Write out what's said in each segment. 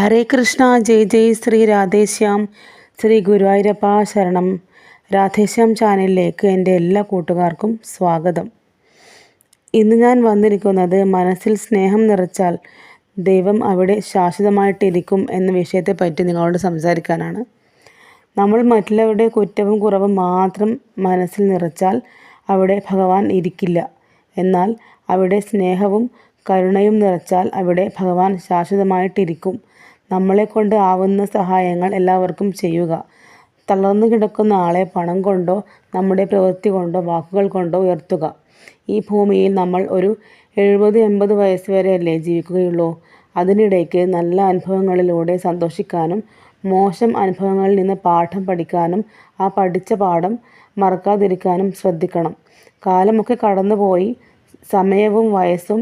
ഹരേ കൃഷ്ണ. ജയ് ജയ് ശ്രീ രാധേശ്യാം. ശ്രീ ഗുരുവായൂരപ്പ ശരണം. രാധേശ്യാം ചാനലിലേക്ക് എൻ്റെ എല്ലാ കൂട്ടുകാർക്കും സ്വാഗതം. ഇന്ന് ഞാൻ വന്നിരിക്കുന്നത് മനസ്സിൽ സ്നേഹം നിറച്ചാൽ ദൈവം അവിടെ ശാശ്വതമായിട്ടിരിക്കും എന്ന വിഷയത്തെപ്പറ്റി നിങ്ങളോട് സംസാരിക്കാനാണ്. നമ്മൾ മറ്റുള്ളവരുടെ കുറ്റവും കുറവും മാത്രം മനസ്സിൽ നിറച്ചാൽ അവിടെ ഭഗവാൻ ഇരിക്കില്ല. എന്നാൽ അവിടെ സ്നേഹവും കരുണയും നിറച്ചാൽ അവിടെ ഭഗവാൻ ശാശ്വതമായിട്ടിരിക്കും. നമ്മളെക്കൊണ്ട് ആവുന്ന സഹായങ്ങൾ എല്ലാവർക്കും ചെയ്യുക. തളർന്നു കിടക്കുന്ന ആളെ പണം കൊണ്ടോ നമ്മുടെ പ്രവൃത്തി കൊണ്ടോ വാക്കുകൾ കൊണ്ടോ ഉയർത്തുക. ഈ ഭൂമിയിൽ നമ്മൾ ഒരു 70-80 വയസ്സ് വരെയല്ലേ ജീവിക്കുകയുള്ളൂ. അതിനിടയ്ക്ക് നല്ല അനുഭവങ്ങളിലൂടെ സന്തോഷിക്കാനും മോശം അനുഭവങ്ങളിൽ നിന്ന് പാഠം പഠിക്കാനും ആ പഠിച്ച പാഠം മറക്കാതിരിക്കാനും ശ്രദ്ധിക്കണം. കാലമൊക്കെ കടന്നുപോയി, സമയവും വയസ്സും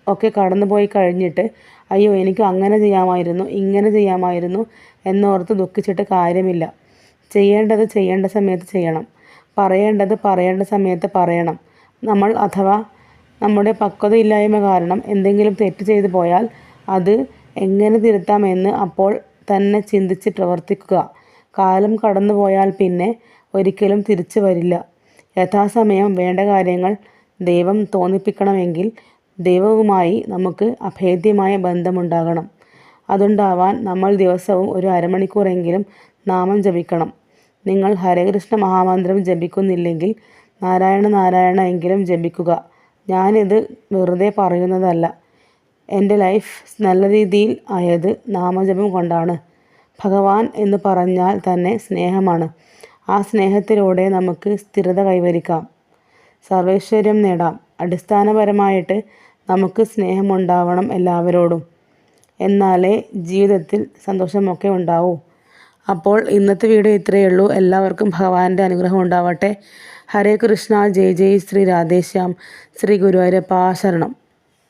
ഒക്കെ കടന്നുപോയി കഴിഞ്ഞിട്ട് അയ്യോ എനിക്ക് അങ്ങനെ ചെയ്യാമായിരുന്നു, ഇങ്ങനെ ചെയ്യാമായിരുന്നു എന്നോർത്ത് ദുഃഖിച്ചിട്ട് കാര്യമില്ല. ചെയ്യേണ്ടത് ചെയ്യേണ്ട സമയത്ത് ചെയ്യണം. പറയേണ്ടത് പറയേണ്ട സമയത്ത് പറയണം. നമ്മൾ അഥവാ നമ്മുടെ പക്വതയില്ലായ്മ കാരണം എന്തെങ്കിലും തെറ്റ് ചെയ്തു പോയാൽ അത് എങ്ങനെ തിരുത്താമെന്ന് അപ്പോൾ തന്നെ ചിന്തിച്ച് പ്രവർത്തിക്കുക. കാലം കടന്നു പോയാൽ പിന്നെ ഒരിക്കലും തിരിച്ചു വരില്ല. യഥാസമയം വേണ്ട കാര്യങ്ങൾ ദൈവം തോന്നിപ്പിക്കണമെങ്കിൽ ദൈവവുമായി നമുക്ക് അഭേദ്യമായ ബന്ധമുണ്ടാകണം. അതുണ്ടാവാൻ നമ്മൾ ദിവസവും ഒരു അരമണിക്കൂറെങ്കിലും നാമം ജപിക്കണം. നിങ്ങൾ ഹരേകൃഷ്ണ മഹാമന്ത്രം ജപിക്കുന്നില്ലെങ്കിൽ നാരായണ നാരായണ എങ്കിലും ജപിക്കുക. ഞാനിത് വെറുതെ പറയുന്നതല്ല. എൻ്റെ ലൈഫ് നല്ല രീതിയിൽ ആയത് നാമജപം കൊണ്ടാണ്. ഭഗവാൻ എന്ന് പറഞ്ഞാൽ തന്നെ സ്നേഹമാണ്. ആ സ്നേഹത്തിലൂടെ നമുക്ക് സ്ഥിരത കൈവരിക്കാം, സർവൈശ്വര്യം നേടാം. അടിസ്ഥാനപരമായിട്ട് നമുക്ക് സ്നേഹമുണ്ടാവണം എല്ലാവരോടും. എന്നാലേ ജീവിതത്തിൽ സന്തോഷമൊക്കെ ഉണ്ടാവൂ. അപ്പോൾ ഇന്നത്തെ വീഡിയോ ഇത്രയേ ഉള്ളൂ. എല്ലാവർക്കും ഭഗവാന്റെ അനുഗ്രഹം ഉണ്ടാവട്ടെ. ഹരേ കൃഷ്ണ. ജയ് ജയ് ശ്രീ രാധേശ്യാം. ശ്രീ ഗുരുവായൂരപ്പ ശരണം.